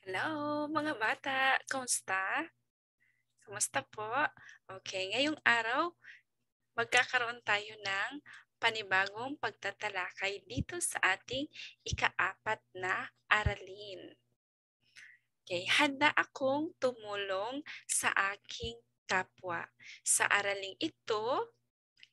Hello, mga bata. Kamusta? Kamusta po? Okay, ngayong araw, magkakaroon tayo ng panibagong pagtatalakay dito sa ating ika-4 na aralin. Okay, handa akong tumulong sa aking kapwa. Sa araling ito,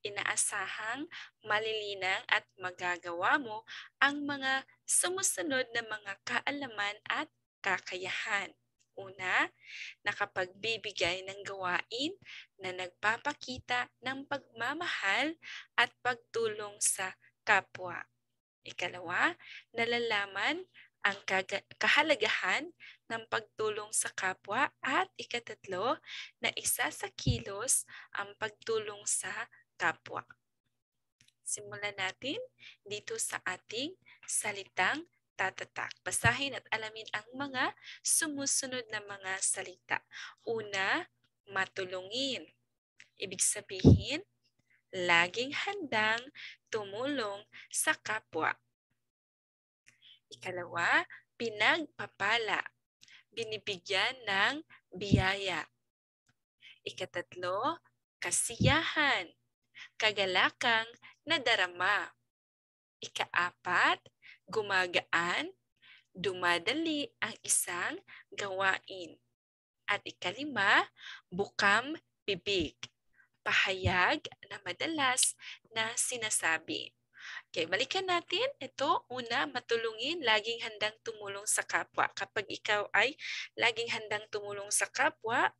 inaasahang malilinang at magagawa mo ang mga sumusunod na mga kaalaman at kakayahan. Una, nakapagbibigay ng gawain na nagpapakita ng pagmamahal at pagtulong sa kapwa. Ikalawa, nalalaman ang kahalagahan ng pagtulong sa kapwa at ikatatlo, na isa sa kilos ang pagtulong sa kapwa. Simulan natin dito sa ating salitang tatatak. Basahin at alamin ang mga sumusunod na mga salita. Una, matulungin. Ibig sabihin, laging handang tumulong sa kapwa. Ikalawa, pinagpapala. Binibigyan ng biyaya. Ikatatlo, kasiyahan. Kagalakang nadarama. Ika-4, gumagaan, dumadali ang isang gawain. At ika-5, bukam bibig. Pahayag na madalas na sinasabi. Okay, balikan natin. Ito, una, matulungin, laging handang tumulong sa kapwa. Kapag ikaw ay laging handang tumulong sa kapwa,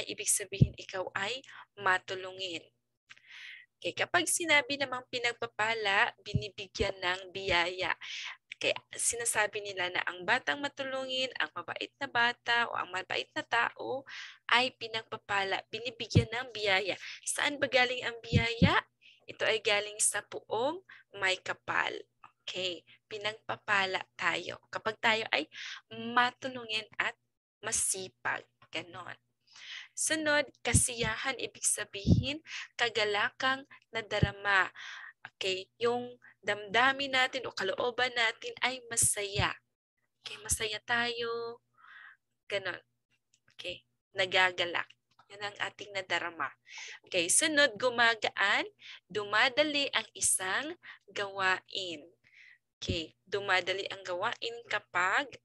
ibig sabihin, ikaw ay matulungin. Okay, kapag sinabi namang pinagpapala, binibigyan ng biyaya. Kaya sinasabi nila na ang batang matulungin, ang mabait na bata o ang mabait na tao ay pinagpapala, binibigyan ng biyaya. Saan ba galing ang biyaya? Ito ay galing sa puong may kapal. Okay, pinagpapala tayo. Kapag tayo ay matulungin at masipag. Ganon. Sunod, kasiyahan, ibig sabihin, kagalakang nadarama. Okay, yung damdamin natin o kalooban natin ay masaya. Okay, masaya tayo. Ganon. Okay, nagagalak. Yan ang ating nadarama. Okay, sunod, gumagaan, dumadali ang isang gawain. Okay, dumadali ang gawain kapag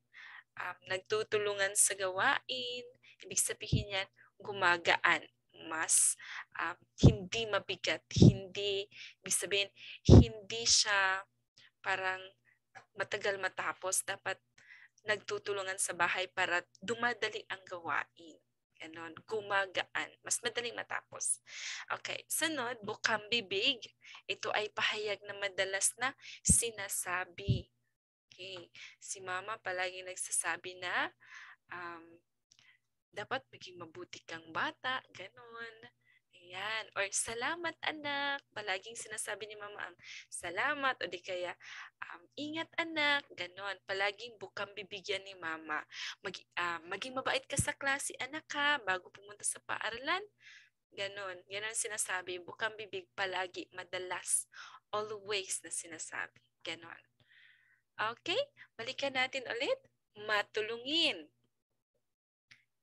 nagtutulungan sa gawain. Ibig sabihin yan, gumagaan. Mas hindi mabigat. Hindi, ibig sabihin, hindi siya parang matagal matapos. Dapat nagtutulungan sa bahay para dumadali ang gawain. Ganon, gumagaan. Mas madaling matapos. Okay, sunod, bukang bibig. Ito ay pahayag na madalas na sinasabi. Okay, si mama palagi nagsasabi na dapat maging mabuti kang bata, ganon. Ayan. Or salamat anak. Palaging sinasabi ni mama ang salamat o di kaya ingat anak, ganon. Palaging bukang bibigyan ni mama. Maging mabait ka sa klase anak ha, bago pumunta sa paaralan. Ganon. Yan ang sinasabi. Bukang bibig palagi, madalas, always na sinasabi. Ganon. Okay, balikan natin ulit. Matulungin.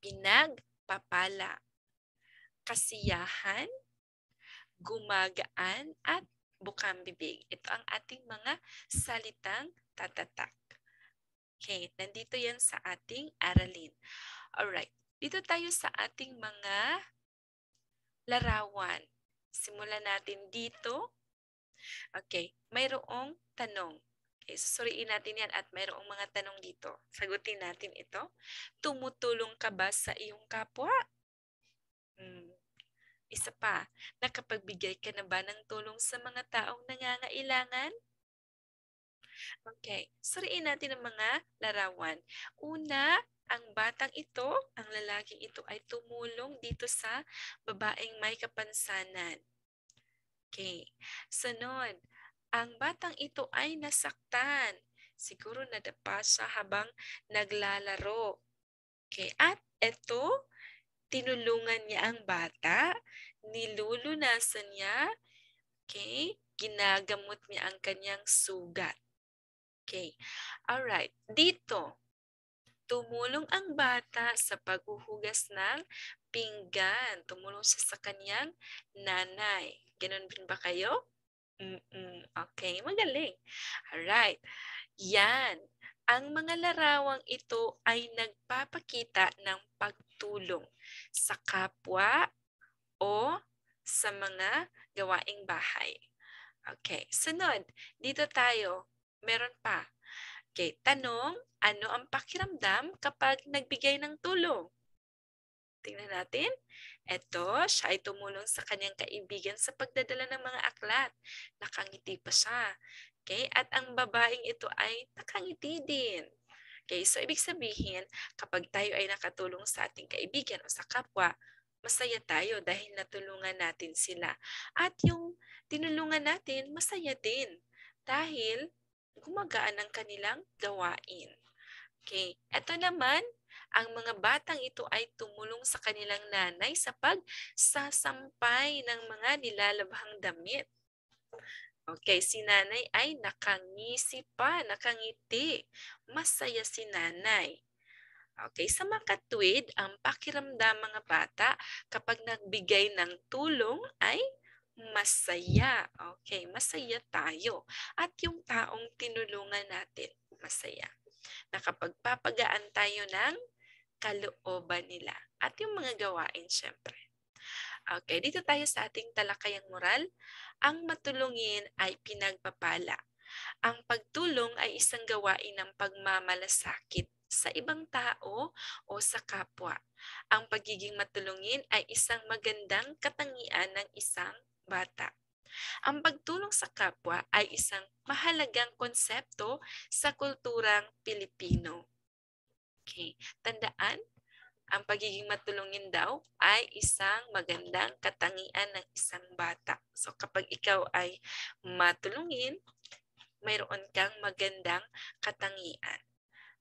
Pinagpapala. Kasiyahan, gumagaan, at bukang bibig. Ito ang ating mga salitang tatatak. Okay, nandito yan sa ating aralin. Alright, dito tayo sa ating mga larawan. Simulan natin dito. Okay, mayroong tanong. Okay, susuriin natin yan at mayroong mga tanong dito. Sagutin natin ito. Tumutulong ka ba sa iyong kapwa? Isa pa, nakapagbigay ka na ba ng tulong sa mga taong nangangailangan? Okay, suriin natin ang mga larawan. Una, ang batang ito, ang lalaking ito ay tumulong dito sa babaeng may kapansanan. Okay, sunod, ang batang ito ay nasaktan. Siguro nadapa siya habang naglalaro. Okay, at ito, tinulungan niya ang bata, nilulunasan niya, okay, ginagamot niya ang kanyang sugat. Okay, alright. Dito, Tumulong ang bata sa paghuhugas ng pinggan. Tumulong siya sa kanyang nanay. Ganon din ba kayo? Okay, magaling. Alright. Yan. Ang mga larawang ito ay nagpapakita ng pagtulong sa kapwa o sa mga gawaing bahay. Okay, sunod. Dito tayo. Meron pa. Okay, tanong, ano ang pakiramdam kapag nagbigay ng tulong? Tingnan natin. Ito, siya ay tumulong sa kanyang kaibigan sa pagdadala ng mga aklat. Nakangiti pa siya. Okay, at ang babaeng ito ay nakangiti din. Okay, so ibig sabihin, kapag tayo ay nakatulong sa ating kaibigan o sa kapwa, masaya tayo dahil natulungan natin sila. At yung tinulungan natin, masaya din dahil gumagaan ang kanilang gawain. Okay, ito naman, ang mga batang ito ay tumulong sa kanilang nanay sa pagsasampay ng mga nilalabhang damit. Okay, si nanay ay nakangisi pa, nakangiti. Masaya si nanay. Okay, sa makatwid, ang pakiramdam mga bata kapag nagbigay ng tulong ay masaya. Okay, masaya tayo. At yung taong tinulungan natin, masaya. Nakapagpapagaan tayo ng kalooban nila. At yung mga gawain, syempre. Okay, dito tayo sa ating talakayang moral. Ang matulungin ay pinagpapala. Ang pagtulong ay isang gawain ng pagmamalasakit sa ibang tao o sa kapwa. Ang pagiging matulungin ay isang magandang katangian ng isang bata. Ang pagtulong sa kapwa ay isang mahalagang konsepto sa kulturang Pilipino. Okay, tandaan, ang pagiging matulungin daw ay isang magandang katangian ng isang bata. So kapag ikaw ay matulungin, mayroon kang magandang katangian.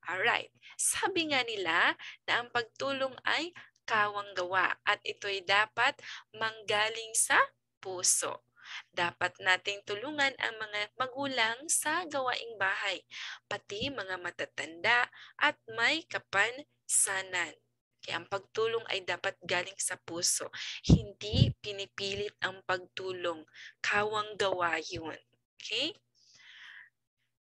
Alright, sabi nga nila na ang pagtulong ay kawang gawa at ito'y dapat manggaling sa puso. Dapat nating tulungan ang mga magulang sa gawaing bahay, pati mga matatanda at may kapansanan. Kaya ang pagtulong ay dapat galing sa puso. Hindi pinipilit ang pagtulong. Kawang gawa yun. Okay?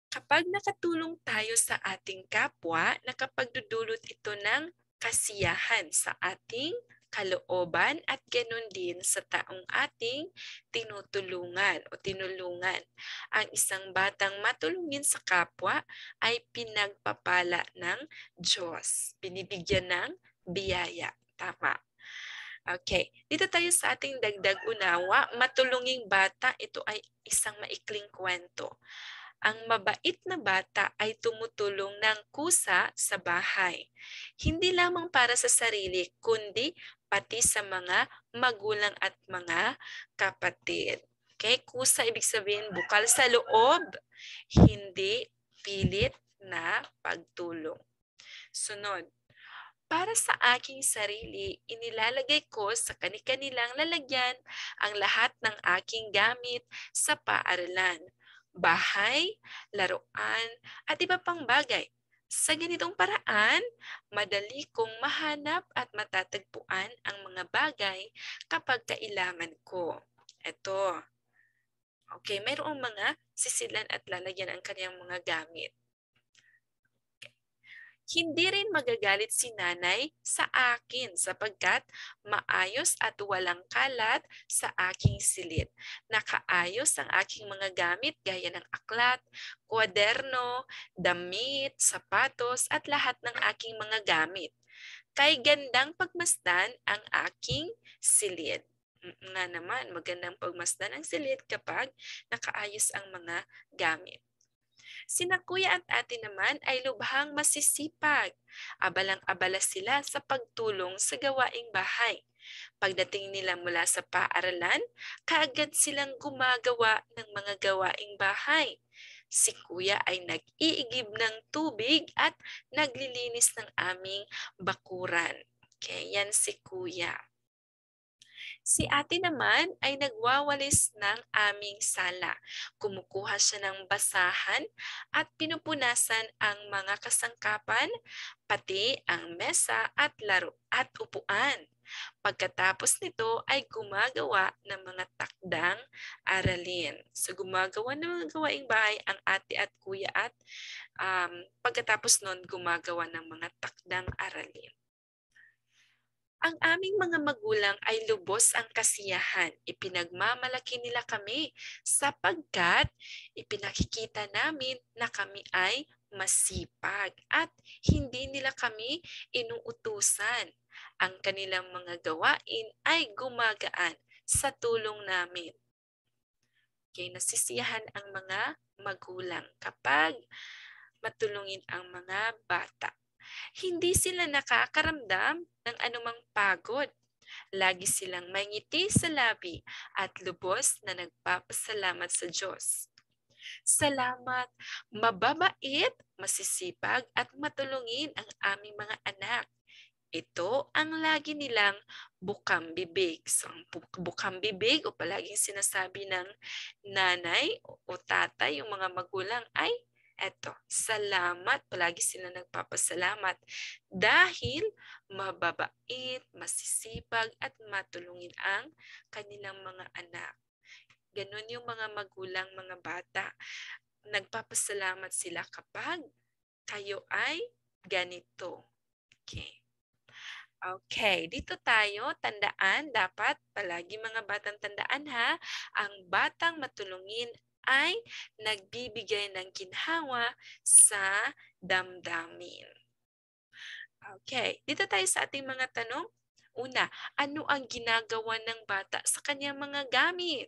Kapag nakatulong tayo sa ating kapwa, nakapagdudulot ito ng kasiyahan sa ating kalooban at ganoon din sa taong ating tinutulungan o tinulungan. Ang isang batang matulungin sa kapwa ay pinagpapala ng Diyos. Binibigyan ng biyaya. Tama. Okay, dito tayo sa ating dagdag unawa. Matulunging bata, ito ay isang maikling kwento. Ang mabait na bata ay tumutulong ng kusa sa bahay. Hindi lamang para sa sarili, kundi pati sa mga magulang at mga kapatid. Okay? Kusa ibig sabihin bukal sa loob, hindi pilit na pagtulong. Sunod, para sa aking sarili, inilalagay ko sa kani-kanilang lalagyan ang lahat ng aking gamit sa paaralan, bahay, laruan, at iba pang bagay. Sa ganitong paraan, madali kong mahanap at matatagpuan ang mga bagay kapag kailangan ko. Ito. Okay, mayroong mga sisilan at lalagyan ang kanyang mga gamit. Hindi rin magagalit si nanay sa akin sapagkat maayos at walang kalat sa aking silid. Nakaayos ang aking mga gamit gaya ng aklat, kwaderno, damit, sapatos at lahat ng aking mga gamit. Kay gandang pagmasdan ang aking silid. Nga naman, magandang pagmasdan ang silid kapag nakaayos ang mga gamit. Sina kuya at ate naman ay lubhang masisipag. Abalang-abala sila sa pagtulong sa gawaing bahay. Pagdating nila mula sa paaralan, kaagad silang gumagawa ng mga gawaing bahay. Si kuya ay nag-iigib ng tubig at naglilinis ng aming bakuran. Okay, yan si kuya. Si ate naman ay nagwawalis ng aming sala. Kumukuha siya ng basahan at pinupunasan ang mga kasangkapan, pati ang mesa at laro at upuan. Pagkatapos nito ay gumagawa ng mga takdang aralin. So gumagawa ng mga gawaing bahay ang ate at kuya at pagkatapos nun gumagawa ng mga takdang aralin. Ang aming mga magulang ay lubos ang kasiyahan. Ipinagmamalaki nila kami sapagkat ipinakikita namin na kami ay masipag at hindi nila kami inuutusan. Ang kanilang mga gawain ay gumagaan sa tulong namin. Okay, nasisiyahan ang mga magulang kapag matulungin ang mga bata. Hindi sila nakakaramdam ng anumang pagod. Lagi silang may ngiti sa labi at lubos na nagpapasalamat sa Diyos. Salamat, mababait, masisipag at matulungin ang aming mga anak. Ito ang lagi nilang bukang bibig. So, ang bukang bibig o palaging sinasabi ng nanay o tatay, yung mga magulang ay eto, salamat, palagi sila nagpapasalamat dahil mababait, masisipag at matulungin ang kanilang mga anak. Ganon yung mga magulang, mga bata. Nagpapasalamat sila kapag kayo ay ganito. Okay, dito tayo, tandaan, dapat palagi mga batang tandaan ha, ang batang matulungin ay nagbibigay ng ginhawa sa damdamin. Okay, dito tayo sa ating mga tanong. Una, ano ang ginagawa ng bata sa kanyang mga gamit?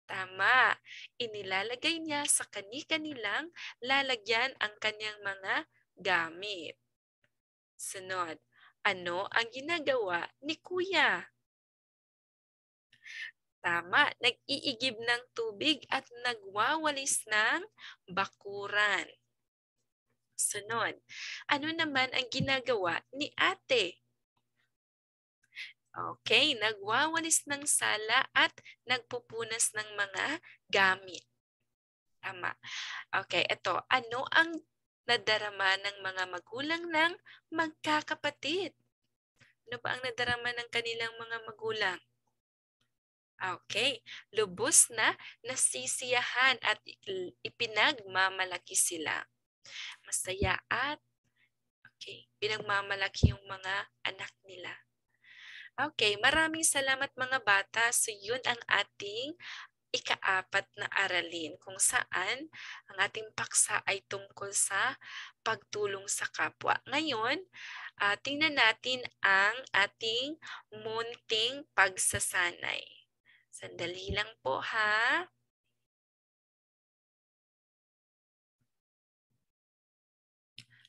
Tama, inilalagay niya sa kani-kanilang lalagyan ang kanyang mga gamit. Sunod, ano ang ginagawa ni Kuya? Tama, nag-iigib ng tubig at nagwawalis ng bakuran. Sunod, ano naman ang ginagawa ni Ate? Okay, nagwawalis ng sala at nagpupunas ng mga gamit. Tama. Okay, ito. Ano ang nadarama ng mga magulang ng magkakapatid? Ano ba ang nadarama ng kanilang mga magulang? Okay, lubos na nasisiyahan at ipinagmamalaki sila. Masaya at pinagmamalaki yung mga anak nila. Okay, maraming salamat mga bata. So yun ang ating ika-4 na aralin kung saan ang ating paksa ay tungkol sa pagtulong sa kapwa. Ngayon, tingnan natin ang ating munting pagsasanay. Sandali lang po ha.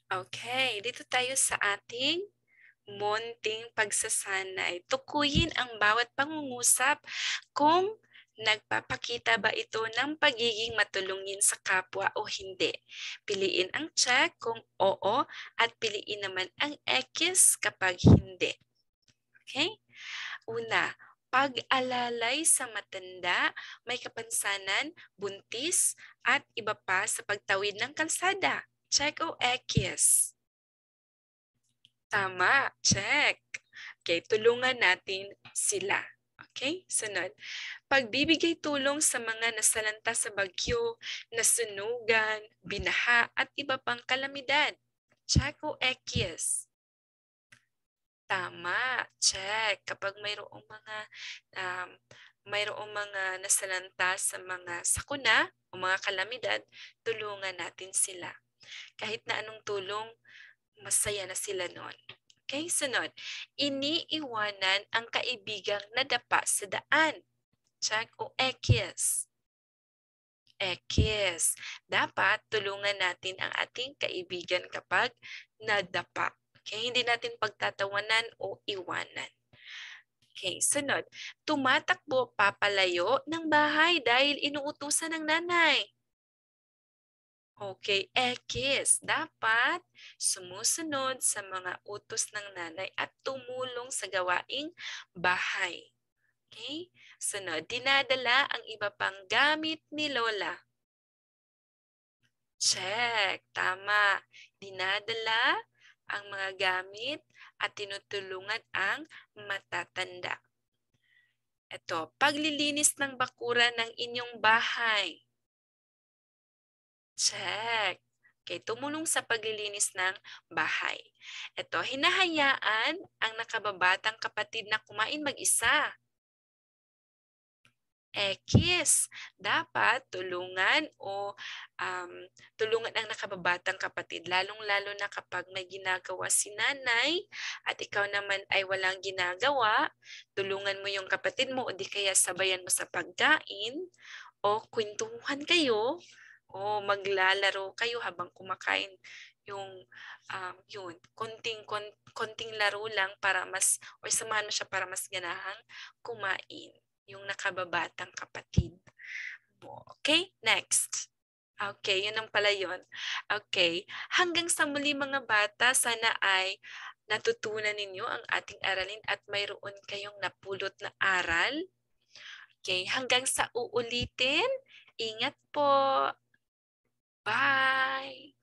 Okay, dito tayo sa ating munting pagsasanay. Tukuyin ang bawat pangungusap kung nagpapakita ba ito ng pagiging matulungin sa kapwa o hindi. Piliin ang check kung oo at piliin naman ang X kapag hindi. Okay? Una, pag-alalay sa matanda, may kapansanan, buntis, at iba pa sa pagtawid ng kalsada. Check o X. Tama, check. Okay, tulungan natin sila. Okay, sunod. Pagbibigay tulong sa mga nasalanta sa bagyo, nasunugan, binaha, at iba pang kalamidad. Check o X. Tama, check. Kapag mayroong mga nasalanta sa mga sakuna o mga kalamidad, tulungan natin sila. Kahit na anong tulong, masaya na sila noon. Okay, sunod. Iniiwanan ang kaibigang nadapa sa daan. Check o X. X. Dapat tulungan natin ang ating kaibigan kapag nadapa. Okay, hindi natin pagtatawanan o iwanan. Okay, sunod. Tumatakbo papalayo ng bahay dahil inuutusan ng nanay. Okay, ekis. Dapat sumusunod sa mga utos ng nanay at tumulong sa gawaing bahay. Okay? Sunod, dinadala ang iba pang gamit ni Lola. Check. Tama. Dinadala ang mga gamit at tinutulungan ang matatanda. Ito, paglilinis ng bakuran ng inyong bahay. Check. Okay, tumulong sa paglilinis ng bahay. Ito, hinahayaan ang nakababatang kapatid na kumain mag-isa. Ekis, dapat tulungan o tulungan ang nakababatang kapatid, lalong-lalo na kapag may ginagawa si nanay at ikaw naman ay walang ginagawa, tulungan mo yung kapatid mo o di kaya sabayan mo sa pagkain o kwentuhan kayo o maglalaro kayo habang kumakain yung yun, konting laro lang para mas o samahan mo siya para mas ganahang kumain yung nakababatang kapatid mo. Okay, next. Okay, yun ang pala yun. Okay, hanggang sa muli mga bata, sana ay natutunan ninyo ang ating aralin at mayroon kayong napulot na aral. Okay, hanggang sa uulitin, ingat po. Bye!